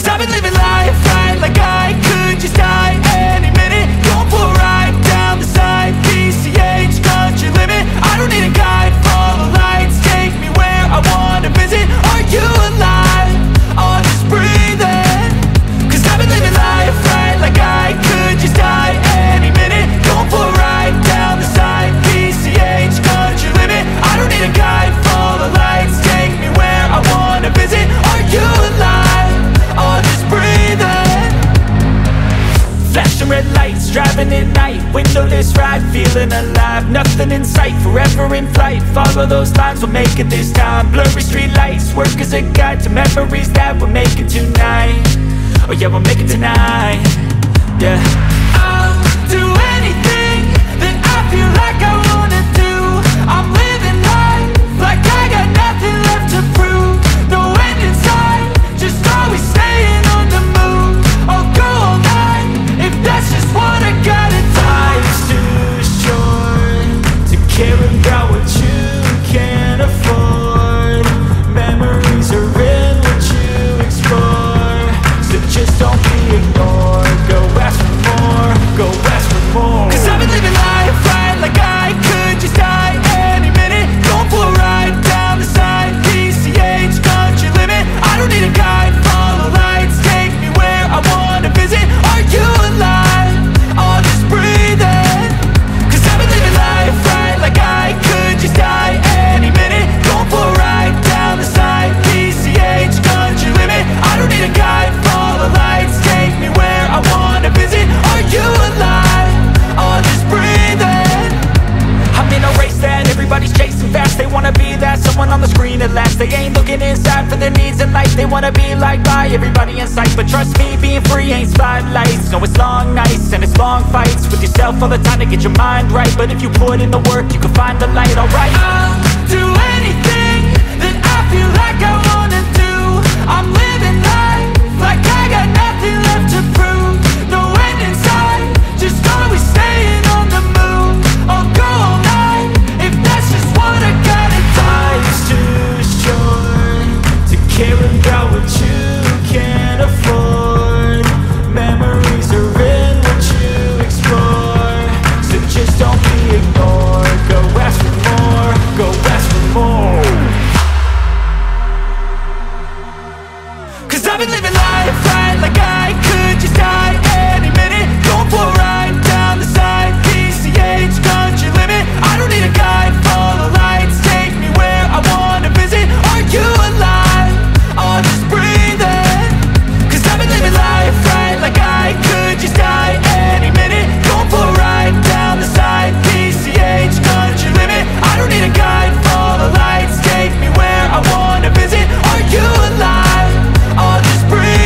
Cause I've been living life right like I could just die any minute. Going for a ride down the side, PCH, country limit. I don't need a guide, follow lights, take me where I wanna visit. Are you alive? Or just breathing? Cause I've been living life right like I could just die any minute. Going for a ride down the side, PCH, country limit. I don't need a guide, follow lights, take me where I wanna visit. Are you alive? Or just breathing? Flashing red lights, driving at night, windowless ride, feeling alive. Nothing in sight, forever in flight. Follow those lines, we'll make it this time. Blurry street lights, work as a guide to memories that we're making tonight. Oh yeah, we'll make it tonight. Yeah, I'll do anything that I feel like I wanna do. I'm living life like I got nothing left to prove. No end in sight, just always staying on the move. I'll go all night if that's just what I gotta do. Life's too short to care about what you can't afford. Memories are in what you explore, so just don't be ignored. Go ask for more, go ask for more. Cause I've been living life right like I could just die any minute. Going for a ride down the side, PCH, country limit. I don't need a guide, follow lights, take me where I wanna visit. Are you alive? Or just breathing? Cause I've been living life right like I could just die any minute. Going for a ride down the side, PCH, country limit. I don't need a guide, follow lights, take me where I wanna visit. Are you alive? Or just breathing? I'm in a race that everybody's chasing fast. They wanna be that someone on the screen at last. They ain't looking inside for their needs in life. They wanna be liked by everybody in sight. But trust me, being free ain't spotlights. No, it's long nights and it's long fights with yourself all the time to get your mind right. But if you put in the work, you can find the light, alright. I'll do anything that I feel like I wanna do. I'm living life like I got nothing left to prove. No end in sight, just always staying on the move. I'll go all night if that's just what I gotta do. Life's too short to care about what you can't afford. Memories are in what you explore, so just don't be ignored. Go ask for more, go ask for more. Cause I've been living life right like I could just die any minute. Going for a ride down the side, PCH, country limit. I don't need a guide, follow lights, take me where I wanna visit. Are you alive? Or just breathing? Cause I've been living life right like I could just die any minute. Going for a ride down the side, PCH, country limit. I don't need a guide, follow lights, take me where I wanna visit. Are you alive? Or just breathe?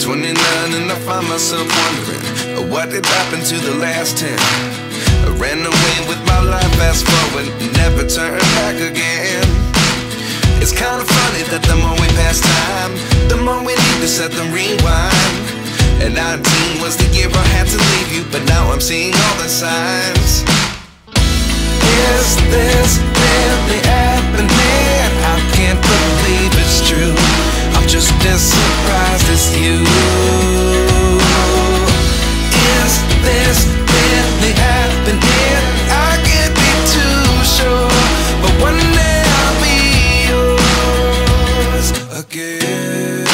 29 and I find myself wondering, what did happen to the last 10? I ran away with my life, fast forward, never turn back again. It's kind of funny that the more we pass time, the more we need to set them rewind. And 19 was the year I had to leave you, but now I'm seeing all the signs. Is this really happening? I can't believe it's true. I'm just as surprised as you. Is this really happening? I can't be too sure, but one day I'll be yours again.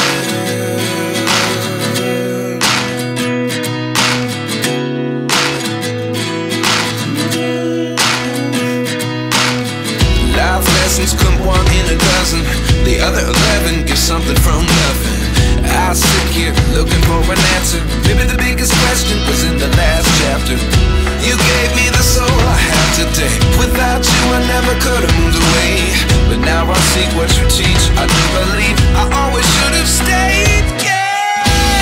Life lessons come one in a dozen, the other 11 give something from nothing. I sit here looking for an answer. Maybe the biggest question was in the last chapter. You gave me the soul I have today. Without you I never could have moved away, but now I see what you teach. I do believe I always should have stayed. Yeah.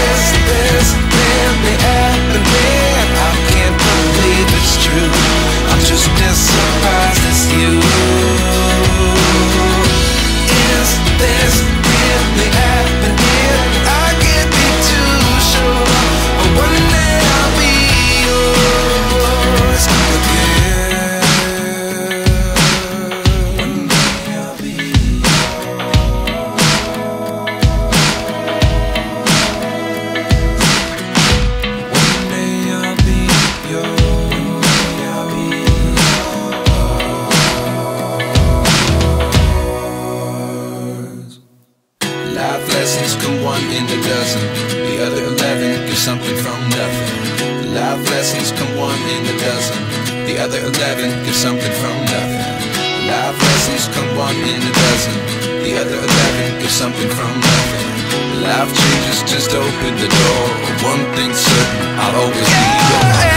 Is this really happening? I can't believe it's true. I'm just as surprised as you. Is this really happening? I can't be too sure, but one day I'll be yours again. One day I'll be yours. One day I'll be yours. Life lessons come one in a dozen, the other 11 give something from nothing. Life lessons come one in a dozen, the other 11 give something from nothing. Life lessons come one in a dozen, the other 11 give something from nothing. Life changes just open the door. One thing's certain, I'll always be yours.